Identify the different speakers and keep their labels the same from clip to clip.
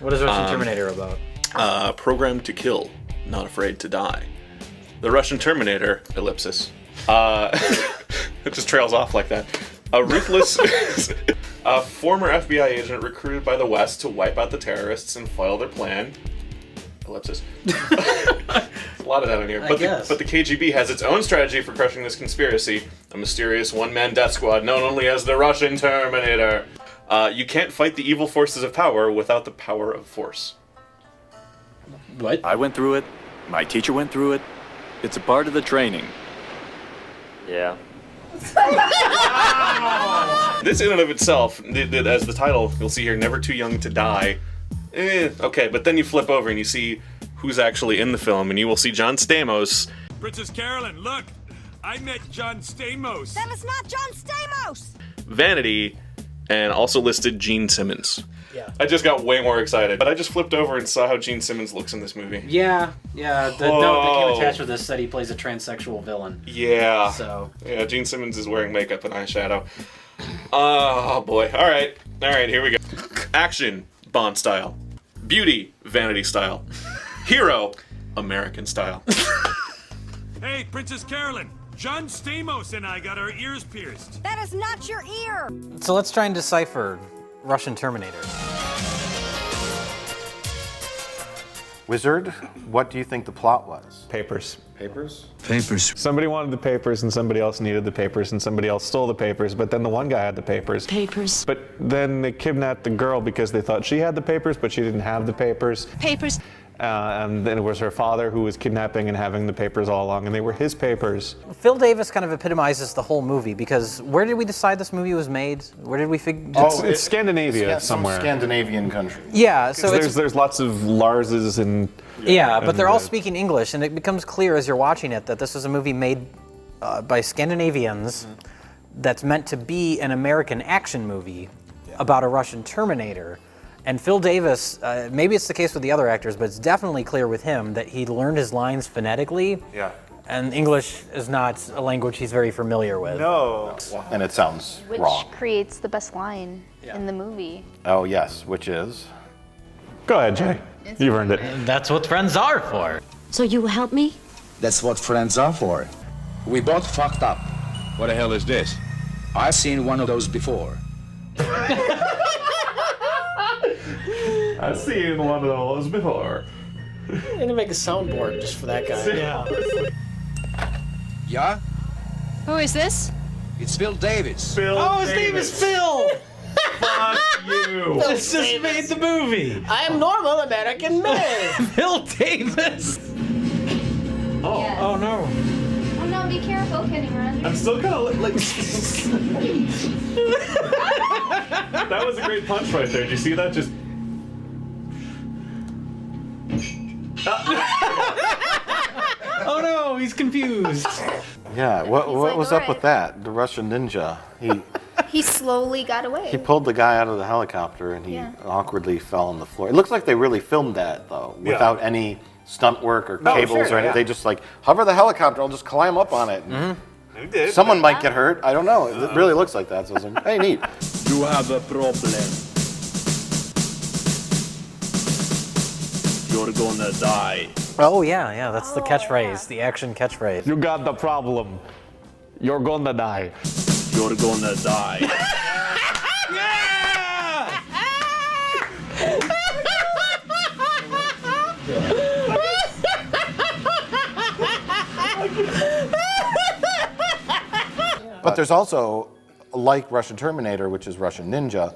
Speaker 1: What is Russian Terminator about?
Speaker 2: Programmed to kill, not afraid to die. The Russian Terminator, ellipsis. It just trails off like that. A ruthless former FBI agent recruited by the West to wipe out the terrorists and foil their plan. Ellipsis. A lot of that in here. But the KGB has its own strategy for crushing this conspiracy. A mysterious one-man death squad known only as the Russian Terminator. You can't fight the evil forces of power without the power of force.
Speaker 1: What?
Speaker 3: I went through it. My teacher went through it. It's a part of the training.
Speaker 4: Yeah.
Speaker 2: This in and of itself, as the title, you'll see here, Never Too Young to Die. Okay, but then you flip over and you see who's actually in the film, and you will see John Stamos.
Speaker 5: Princess Carolyn, look! I met John Stamos!
Speaker 6: That is not John Stamos!
Speaker 2: Vanity, and also listed Gene Simmons.
Speaker 1: Yeah.
Speaker 2: I just got way more excited, but I just flipped over and saw how Gene Simmons looks in this movie.
Speaker 1: Yeah. The note that came attached with this said he plays a transsexual villain.
Speaker 2: Yeah.
Speaker 1: So.
Speaker 2: Yeah, Gene Simmons is wearing makeup and eyeshadow. Oh boy. All right, here we go. Action, Bond style. Beauty, Vanity style. Hero, American style.
Speaker 5: Hey, Princess Carolyn! John Stamos and I got our ears pierced.
Speaker 6: That is not your ear!
Speaker 1: So let's try and decipher Russian Terminator.
Speaker 7: Wizard, what do you think the plot was?
Speaker 8: Papers.
Speaker 7: Papers?
Speaker 8: Papers. Somebody wanted the papers and somebody else needed the papers and somebody else stole the papers, but then the one guy had the papers.
Speaker 9: Papers.
Speaker 8: But then they kidnapped the girl because they thought she had the papers, but she didn't have the papers.
Speaker 9: Papers.
Speaker 8: And then it was her father who was kidnapping and having the papers all along, and they were his papers.
Speaker 1: Phil Davis kind of epitomizes the whole movie, because where did we decide this movie was made? Where did we figure?
Speaker 8: It's Scandinavia somewhere.
Speaker 7: Some Scandinavian country.
Speaker 1: Yeah, so
Speaker 8: there's lots of Larses and...
Speaker 1: Yeah, but they're all speaking English, and it becomes clear as you're watching it that this is a movie made by Scandinavians that's meant to be an American action movie about a Russian Terminator. And Phil Davis, maybe it's the case with the other actors, but it's definitely clear with him that he learned his lines phonetically.
Speaker 7: Yeah.
Speaker 1: And English is not a language he's very familiar with.
Speaker 8: No.
Speaker 7: And it sounds
Speaker 10: Which
Speaker 7: wrong.
Speaker 10: creates the best line in the movie.
Speaker 7: Oh, yes, which is?
Speaker 8: Go ahead, Jay. You've earned it.
Speaker 1: That's what friends are for.
Speaker 9: So you will help me?
Speaker 11: That's what friends are for. We both fucked up.
Speaker 5: What the hell is this?
Speaker 11: I've seen one of those before.
Speaker 8: I've seen one of those before.
Speaker 1: I'm gonna make a soundboard just for that guy.
Speaker 8: Yeah.
Speaker 11: Yeah?
Speaker 9: Who is this?
Speaker 11: It's Phil Davis.
Speaker 1: His name is Phil!
Speaker 8: Fuck you.
Speaker 1: This just made the movie. I am normal American man. Phil Davis. Oh no.
Speaker 10: Oh no, be careful, Kenny Rogers.
Speaker 8: I'm still kind of like... That was a great punch right there. Did you see that? Just...
Speaker 1: Oh no, he's confused.
Speaker 7: Yeah, what
Speaker 10: like,
Speaker 7: was
Speaker 10: all
Speaker 7: up with that? The Russian ninja.
Speaker 10: He slowly got away.
Speaker 7: He pulled the guy out of the helicopter and he awkwardly fell on the floor. It looks like they really filmed that, though, without any stunt work or cables or anything. They just like, hover the helicopter, I'll just climb up on it. Someone might get hurt. I don't know. It really looks like that. So I was like, hey, neat.
Speaker 11: You have a problem. You're gonna die.
Speaker 1: Oh yeah, that's the catchphrase, the action catchphrase.
Speaker 8: You got the problem. You're gonna die.
Speaker 11: You're gonna die.
Speaker 7: But there's also, like Russian Terminator, which is Russian Ninja,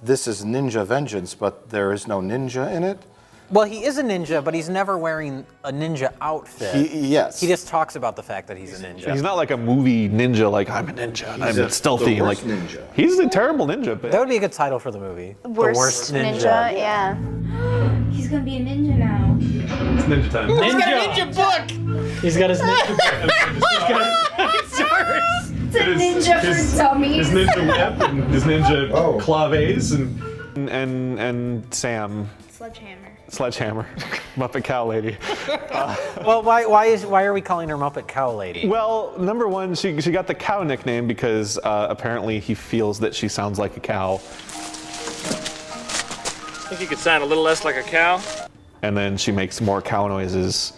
Speaker 7: this is Ninja Vengeance, but there is no ninja in it.
Speaker 1: Well, he is a ninja, but he's never wearing a ninja outfit.
Speaker 7: Yes.
Speaker 1: He just talks about the fact that he's a ninja.
Speaker 8: He's not like a movie ninja, like I'm a ninja and I'm stealthy.
Speaker 7: the worst
Speaker 8: like
Speaker 7: ninja.
Speaker 8: He's a terrible ninja. But
Speaker 1: That would be a good title for the movie.
Speaker 10: Worst ninja, yeah. He's gonna be a ninja now.
Speaker 8: it's ninja time.
Speaker 1: He's got a ninja book! He's got his ninja book.
Speaker 10: It's a ninja for dummies.
Speaker 8: His ninja whip and his ninja claves and Sam. Sledgehammer. Muppet Cow Lady.
Speaker 1: Well, why are we calling her Muppet Cow Lady?
Speaker 8: Well, number one, she got the cow nickname because apparently he feels that she sounds like a cow.
Speaker 4: Think you could sound a little less like a cow?
Speaker 8: And then she makes more cow noises.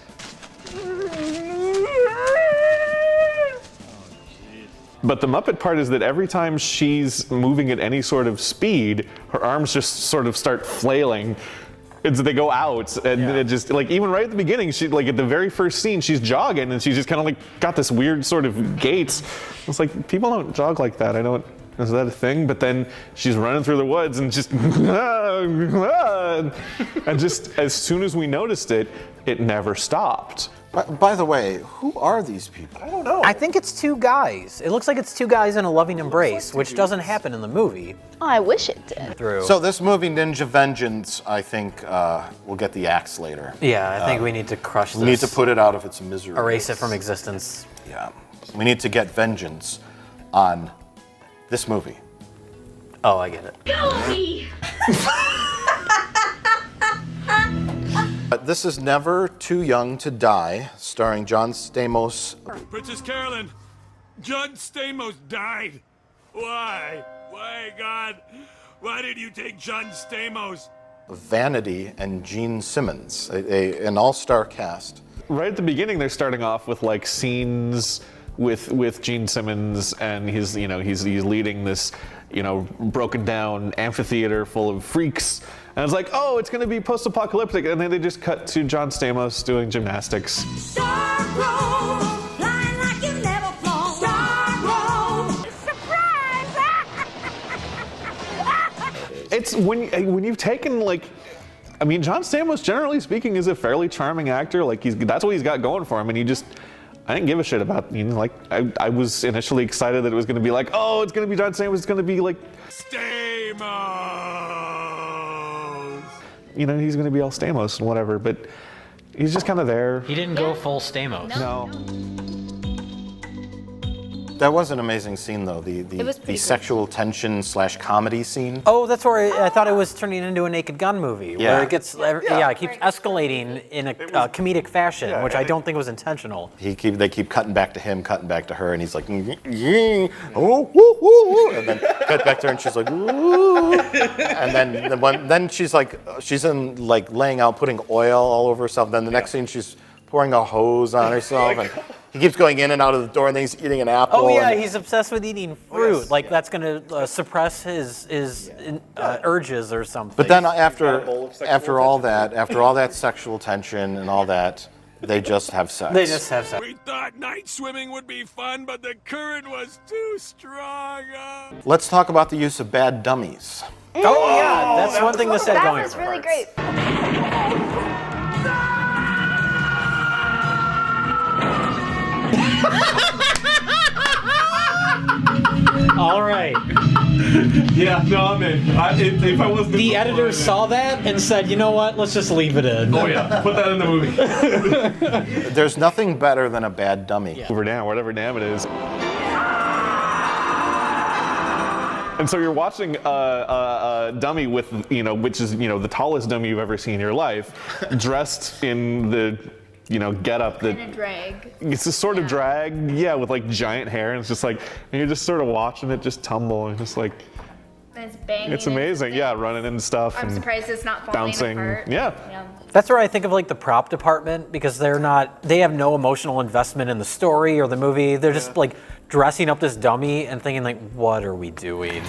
Speaker 8: But the Muppet part is that every time she's moving at any sort of speed, her arms just sort of start flailing. They go out, and it just, like, even right at the beginning, she, like, at the very first scene, she's jogging, and she's just kind of, like, got this weird sort of gait. It's like, people don't jog like that. Is that a thing? But then she's running through the woods and just, and just as soon as we noticed it, it never stopped.
Speaker 7: By the way, who are these people?
Speaker 8: I don't know.
Speaker 1: I think it's two guys. It looks like it's two guys in a loving embrace, which doesn't happen in the movie.
Speaker 10: Oh, I wish it did.
Speaker 7: So this movie, Ninja Vengeance, I think we'll get the axe later.
Speaker 1: Yeah, I think we need to crush this.
Speaker 7: We need to put it out of its misery.
Speaker 1: Erase it from existence.
Speaker 7: Yeah. We need to get vengeance on this movie.
Speaker 1: Oh, I get it.
Speaker 7: This is Never Too Young to Die, starring John Stamos.
Speaker 5: Princess Carolyn, John Stamos died. Why? Why, God? Why did you take John Stamos?
Speaker 7: Vanity and Gene Simmons, an all-star cast.
Speaker 8: Right at the beginning, they're starting off with like scenes with Gene Simmons, and he's leading this broken down amphitheater full of freaks. And it's like, oh, it's gonna be post-apocalyptic, and then they just cut to John Stamos doing gymnastics. It's when you've taken John Stamos, generally speaking, is a fairly charming actor. Like that's what he's got going for him, and I didn't give a shit about, I was initially excited that it was going to be like, oh, it's going to be John Stamos, it's going to be like
Speaker 5: Stamos!
Speaker 8: He's going to be all Stamos and whatever, but he's just kind of there.
Speaker 1: He didn't go full Stamos.
Speaker 8: No.
Speaker 7: That was an amazing scene, though, the sexual tension / comedy scene.
Speaker 1: Oh, that's where I thought it was turning into a Naked Gun movie, where it gets, it keeps escalating in a comedic fashion, which I don't think was intentional.
Speaker 7: They keep cutting back to him, cutting back to her, and he's like, oh, woo, woo, woo, and then cut back to her, and she's like, woo, and then she's laying out, putting oil all over herself. Then the next scene, she's pouring a hose on herself, and he keeps going in and out of the door, and then he's eating an apple.
Speaker 1: Oh yeah, he's obsessed with eating fruit. That's going to suppress his urges or something.
Speaker 7: But then after all that sexual tension and all that, they just have sex.
Speaker 5: We thought night swimming would be fun, but the current was too strong.
Speaker 7: Let's talk about the use of bad dummies.
Speaker 1: Oh yeah, that's one thing this had going
Speaker 10: That was
Speaker 1: for
Speaker 10: really
Speaker 1: it.
Speaker 10: great.
Speaker 1: All right.
Speaker 8: Yeah, no, I'm in. If I wasn't
Speaker 1: The editor saw that and said, you know what, let's just leave it in.
Speaker 8: Oh yeah, put that in the movie.
Speaker 7: There's nothing better than a bad dummy.
Speaker 1: Yeah.
Speaker 8: Over down, whatever dam it is. And so you're watching a dummy with, which is, the tallest dummy you've ever seen in your life, dressed in the, getup that.
Speaker 10: In a drag.
Speaker 8: It's a sort of drag, with like giant hair, and it's just like, and you're just sort of watching it just tumble, and just like.
Speaker 10: And it's banging.
Speaker 8: It's amazing, running into stuff.
Speaker 10: I'm
Speaker 8: and
Speaker 10: surprised it's not falling
Speaker 8: bouncing.
Speaker 10: apart.
Speaker 8: Yeah.
Speaker 1: That's where I think of like the prop department, because they have no emotional investment in the story or the movie. They're just like dressing up this dummy and thinking like, what are we doing?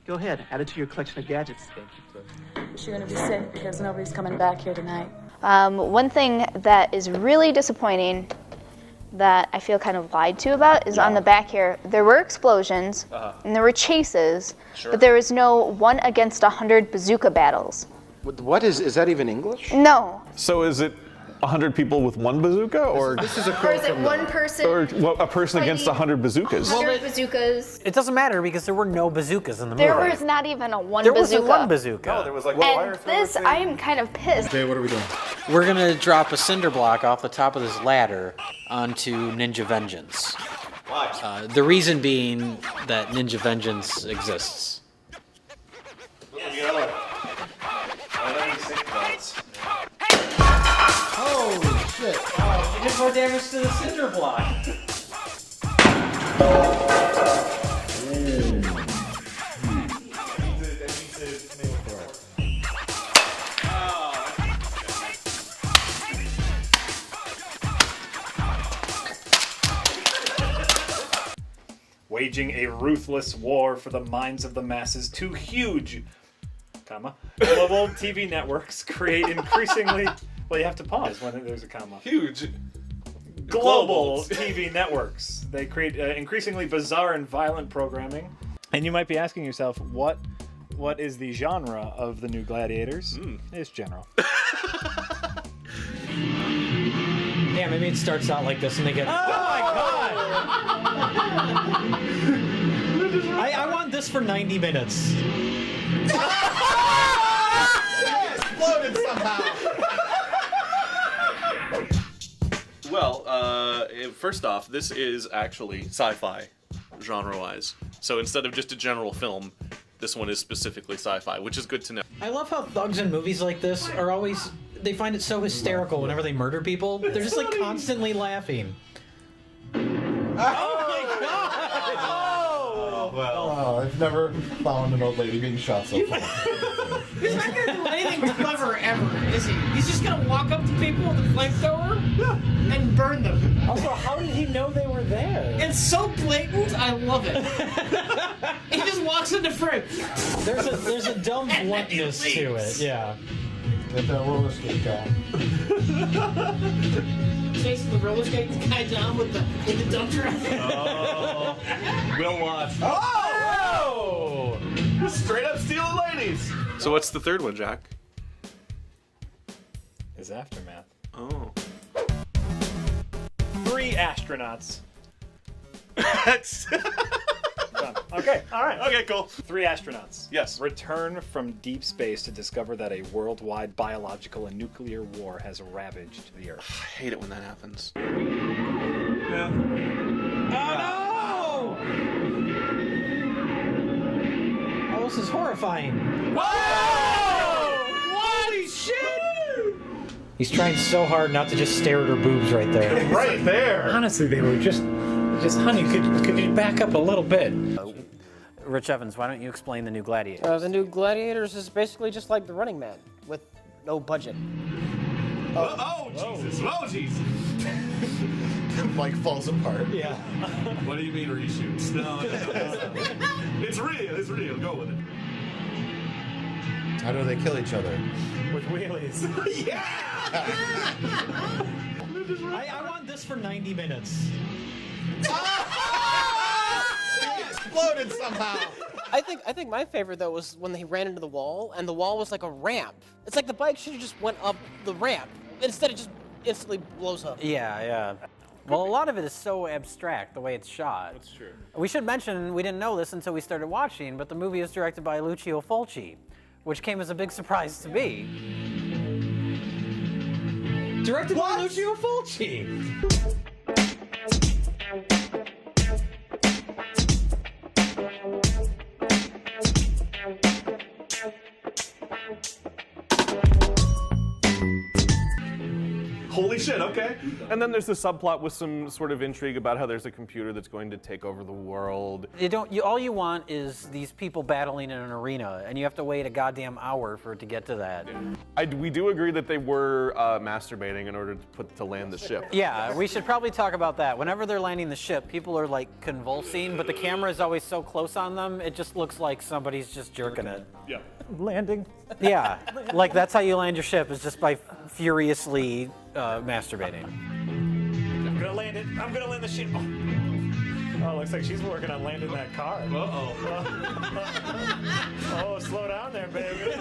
Speaker 12: Go ahead, add it to your collection of gadgets.
Speaker 13: You're going to be sick because nobody's coming back here tonight.
Speaker 10: One thing that is really disappointing that I feel kind of lied to about is on the back here. There were explosions and there were chases, but there was no 1 against 100 bazooka battles.
Speaker 7: What is that even English?
Speaker 10: No.
Speaker 8: So is it 100 people with one bazooka, or
Speaker 7: this is a
Speaker 10: Or is it one person?
Speaker 8: or a person against 100 bazookas?
Speaker 10: 100 bazookas.
Speaker 1: It doesn't matter because there were no bazookas in the
Speaker 10: There
Speaker 1: movie.
Speaker 10: was not even a one
Speaker 1: There
Speaker 10: bazooka.
Speaker 1: wasn't one bazooka.
Speaker 8: No, there was like
Speaker 10: And this, I am kind of pissed.
Speaker 7: Okay, what are we doing?
Speaker 1: We're gonna drop a cinder block off the top of this ladder onto Ninja Vengeance.
Speaker 8: Why?
Speaker 1: The reason being that Ninja Vengeance exists. more damage to the cinder block.
Speaker 14: Waging a ruthless war for the minds of the masses, two huge, global TV networks create increasingly... Well, you have to pause when there's a comma.
Speaker 2: Huge.
Speaker 14: Global TV networks. They create increasingly bizarre and violent programming. And you might be asking yourself, what is the genre of the new Gladiators? It's general.
Speaker 1: Yeah, maybe it starts out like this and they get... Oh my god! I want this for 90 minutes.
Speaker 7: Exploded somehow.
Speaker 2: Well, first off, this is actually sci-fi, genre-wise. So instead of just a general film, this one is specifically sci-fi, which is good to know.
Speaker 1: I love how thugs in movies like this are always... They find it so hysterical whenever they murder people. They're just like constantly laughing. Oh my god!
Speaker 7: Oh, well. I've never found an old lady being shot so far.
Speaker 15: He's not gonna do anything clever ever, is he? He's just gonna walk up to people with a flamethrower and burn them.
Speaker 1: Also, how did he know they were there?
Speaker 15: It's so blatant, I love it. He just walks into frame.
Speaker 1: There's a dumb bluntness to it, yeah.
Speaker 7: Get that roller skate guy.
Speaker 15: Chasing the roller skate guy down with the dump truck.
Speaker 8: Oh, we'll watch.
Speaker 2: Oh! Straight up stealing ladies! So what's the third one, Jack?
Speaker 14: Is Aftermath.
Speaker 2: Oh.
Speaker 14: 3 astronauts. Okay, alright.
Speaker 2: Okay, cool.
Speaker 14: 3 astronauts.
Speaker 2: Yes.
Speaker 14: Return from deep space to discover that a worldwide biological and nuclear war has ravaged the Earth.
Speaker 2: I hate it when that happens.
Speaker 14: Yeah.
Speaker 1: Oh no! Oh, this is horrifying.
Speaker 15: Whoa! Holy shit!
Speaker 1: He's trying so hard not to just stare at her boobs right there.
Speaker 2: Right there!
Speaker 14: Honestly, they were just honey, could you back up a little bit?
Speaker 1: Rich Evans, why don't you explain the new Gladiator?
Speaker 15: The new Gladiators is basically just like the Running Man, with no budget.
Speaker 5: Oh, Jesus. Oh, Jesus.
Speaker 7: Mike falls apart.
Speaker 1: Yeah.
Speaker 5: What do you mean reshoots? No. It's real. It's real. Go with it.
Speaker 7: How do they kill each other?
Speaker 14: With wheelies.
Speaker 5: Yeah!
Speaker 1: I want this for 90 minutes.
Speaker 7: Exploded somehow.
Speaker 15: I think my favorite though was when they ran into the wall, and the wall was like a ramp. It's like the bike should have just went up the ramp. Instead, it just instantly blows up.
Speaker 1: Yeah. Well, a lot of it is so abstract, the way it's shot.
Speaker 2: That's true.
Speaker 1: We should mention, we didn't know this until we started watching, but the movie is directed by Lucio Fulci, which came as a big surprise to me. Directed by Lucio Fulci!
Speaker 8: Holy shit, okay. And then there's the subplot with some sort of intrigue about how there's a computer that's going to take over the world.
Speaker 1: All you want is these people battling in an arena, and you have to wait a goddamn hour for it to get to that.
Speaker 8: We do agree that they were masturbating in order to land the ship.
Speaker 1: Yeah, we should probably talk about that. Whenever they're landing the ship, people are like convulsing, but the camera is always so close on them, it just looks like somebody's just jerking it.
Speaker 2: Yeah.
Speaker 14: Landing.
Speaker 1: Yeah, like that's how you land your ship, is just by furiously masturbating.
Speaker 14: I'm gonna land it. I'm gonna land the ship. Oh, looks like she's working on landing that car.
Speaker 2: Uh-oh.
Speaker 14: Oh, slow down there, baby.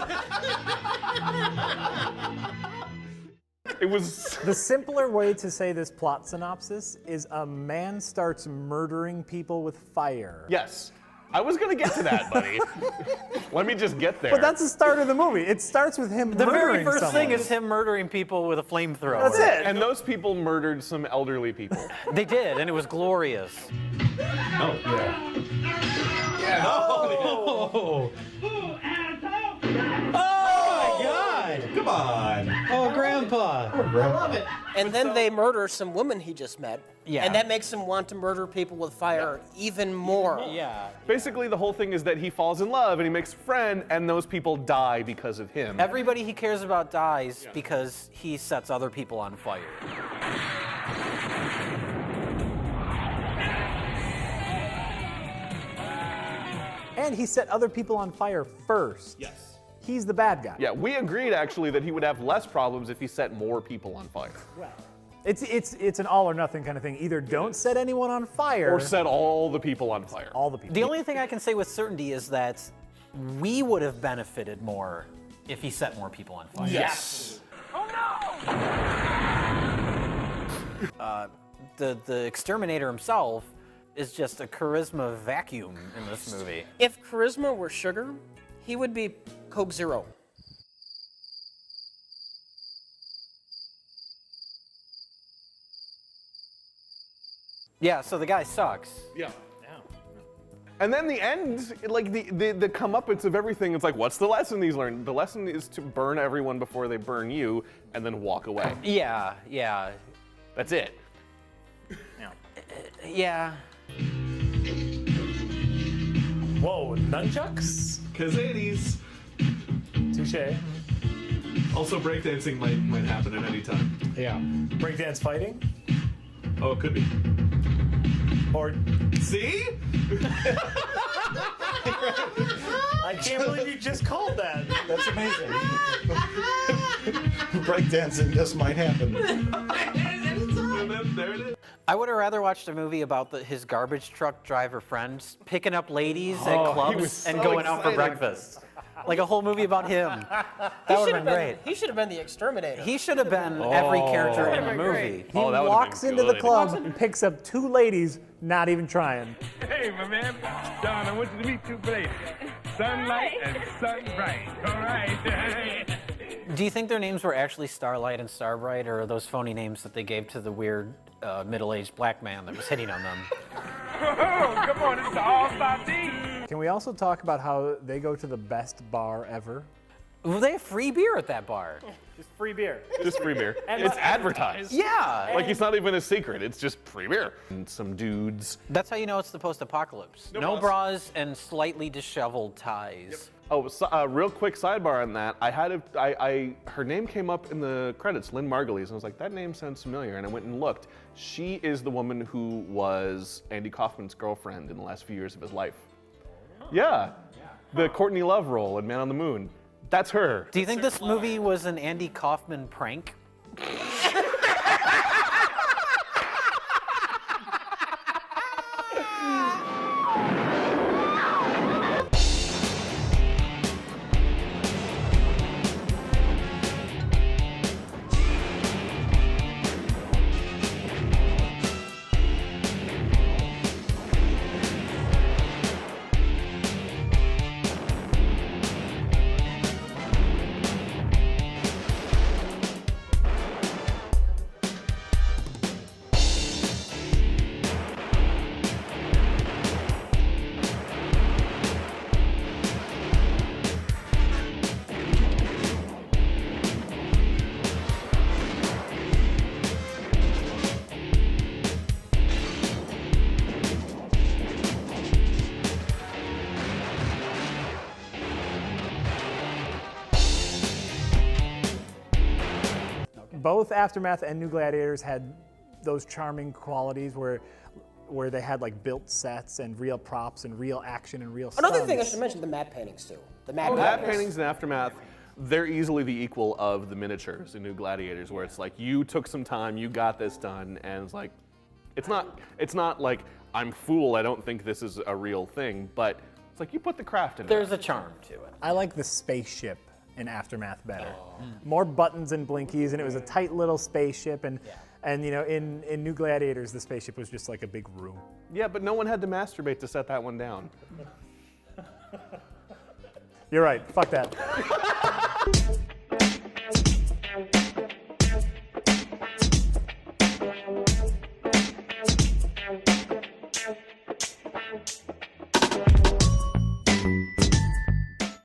Speaker 8: It was...
Speaker 16: The simpler way to say this plot synopsis is a man starts murdering people with fire.
Speaker 8: Yes. I was going to get to that, buddy. Let me just get there.
Speaker 16: But that's the start of the movie. It starts with him murdering
Speaker 1: The very first
Speaker 16: someone.
Speaker 1: thing is him murdering people with a flamethrower.
Speaker 16: That's it.
Speaker 8: And those people murdered some elderly people.
Speaker 1: They did, and it was glorious.
Speaker 8: Oh, yeah.
Speaker 1: Yeah. Oh! Oh my God!
Speaker 5: Come on.
Speaker 1: Oh, Grandpa!
Speaker 7: right?
Speaker 15: I love it. And then they murder some woman he just met.
Speaker 1: Yeah.
Speaker 15: And that makes him want to murder people with fire even more.
Speaker 1: Yeah.
Speaker 8: Basically, the whole thing is that he falls in love and he makes a friend, and those people die because of him.
Speaker 1: Everybody he cares about dies because he sets other people on fire.
Speaker 16: And he set other people on fire first.
Speaker 8: Yes.
Speaker 16: He's the bad guy.
Speaker 8: Yeah, we agreed actually that he would have less problems if he set more people on fire.
Speaker 16: It's an all or nothing kind of thing. Either don't set anyone on fire,
Speaker 8: Or set all the people on fire.
Speaker 16: all the people.
Speaker 1: The only thing I can say with certainty is that we would have benefited more if he set more people on fire.
Speaker 8: Yes.
Speaker 1: The exterminator himself is just a charisma vacuum in this movie.
Speaker 15: If charisma were sugar, he would be Coke Zero.
Speaker 1: Yeah, so the guy sucks.
Speaker 8: Yeah. And then the end, like the comeuppance of everything, it's like, what's the lesson he's learned? The lesson is to burn everyone before they burn you, and then walk away.
Speaker 1: Yeah, yeah.
Speaker 8: That's it.
Speaker 1: Yeah.
Speaker 14: Whoa, nunchucks?
Speaker 8: Kazadies.
Speaker 14: Touche.
Speaker 8: Also, breakdancing might happen at any time.
Speaker 14: Yeah. Breakdance fighting?
Speaker 8: Oh, it could be.
Speaker 14: Or
Speaker 8: See?
Speaker 14: I can't believe you just called that. That's amazing.
Speaker 7: Breakdancing just might happen.
Speaker 8: And then there it is.
Speaker 1: I would have rather watched a movie about his garbage truck driver friends picking up ladies
Speaker 8: Oh,
Speaker 1: at
Speaker 8: he
Speaker 1: clubs
Speaker 8: was
Speaker 1: and
Speaker 8: so
Speaker 1: going out for
Speaker 8: excited.
Speaker 1: breakfast. Like a whole movie about him. That would have been great.
Speaker 15: He should have been the exterminator.
Speaker 1: He should have been every character in the movie.
Speaker 16: He walks into the club and picks up 2 ladies, not even trying.
Speaker 5: Hey, my man. Don, I want you to meet 2 places. Sunlight and Sunbright. All right.
Speaker 1: Do you think their names were actually Starlight and Starbright, or are those phony names that they gave to the weird middle-aged black man that was hitting on them?
Speaker 5: Oh, come on, it's all about these.
Speaker 16: Can we also talk about how they go to the best bar ever?
Speaker 1: Well, they have free beer at that bar.
Speaker 14: Just free beer.
Speaker 8: Just free beer. It's advertised.
Speaker 1: Yeah.
Speaker 8: Like it's not even a secret. It's just free beer. And some dudes.
Speaker 1: That's how you know it's the post-apocalypse. No bras and slightly disheveled ties.
Speaker 8: Oh, so, real quick sidebar on that. Her name came up in the credits, Lynn Margulies, and I was like, that name sounds familiar. And I went and looked. She is the woman who was Andy Kaufman's girlfriend in the last few years of his life. Yeah. The Courtney Love role in Man on the Moon. That's her.
Speaker 1: Do you think this movie was an Andy Kaufman prank?
Speaker 16: Both Aftermath and New Gladiators had those charming qualities where they had like built sets and real props and real action and real
Speaker 15: Another thing I
Speaker 16: stunts.
Speaker 15: should mention, the matte paintings too. The
Speaker 8: Matte paintings in Aftermath, they're easily the equal of the miniatures in New Gladiators, where it's like you took some time, you got this done, and it's like, it's not like I'm fool, I don't think this is a real thing, but it's like you put the craft in it.
Speaker 1: There's a charm to it.
Speaker 16: I like the spaceship in Aftermath better. More buttons and blinkies, and it was a tight little spaceship, and you know, in New Gladiators, the spaceship was just like a big room.
Speaker 8: Yeah, but no one had to masturbate to set that one down.
Speaker 16: You're right. Fuck that.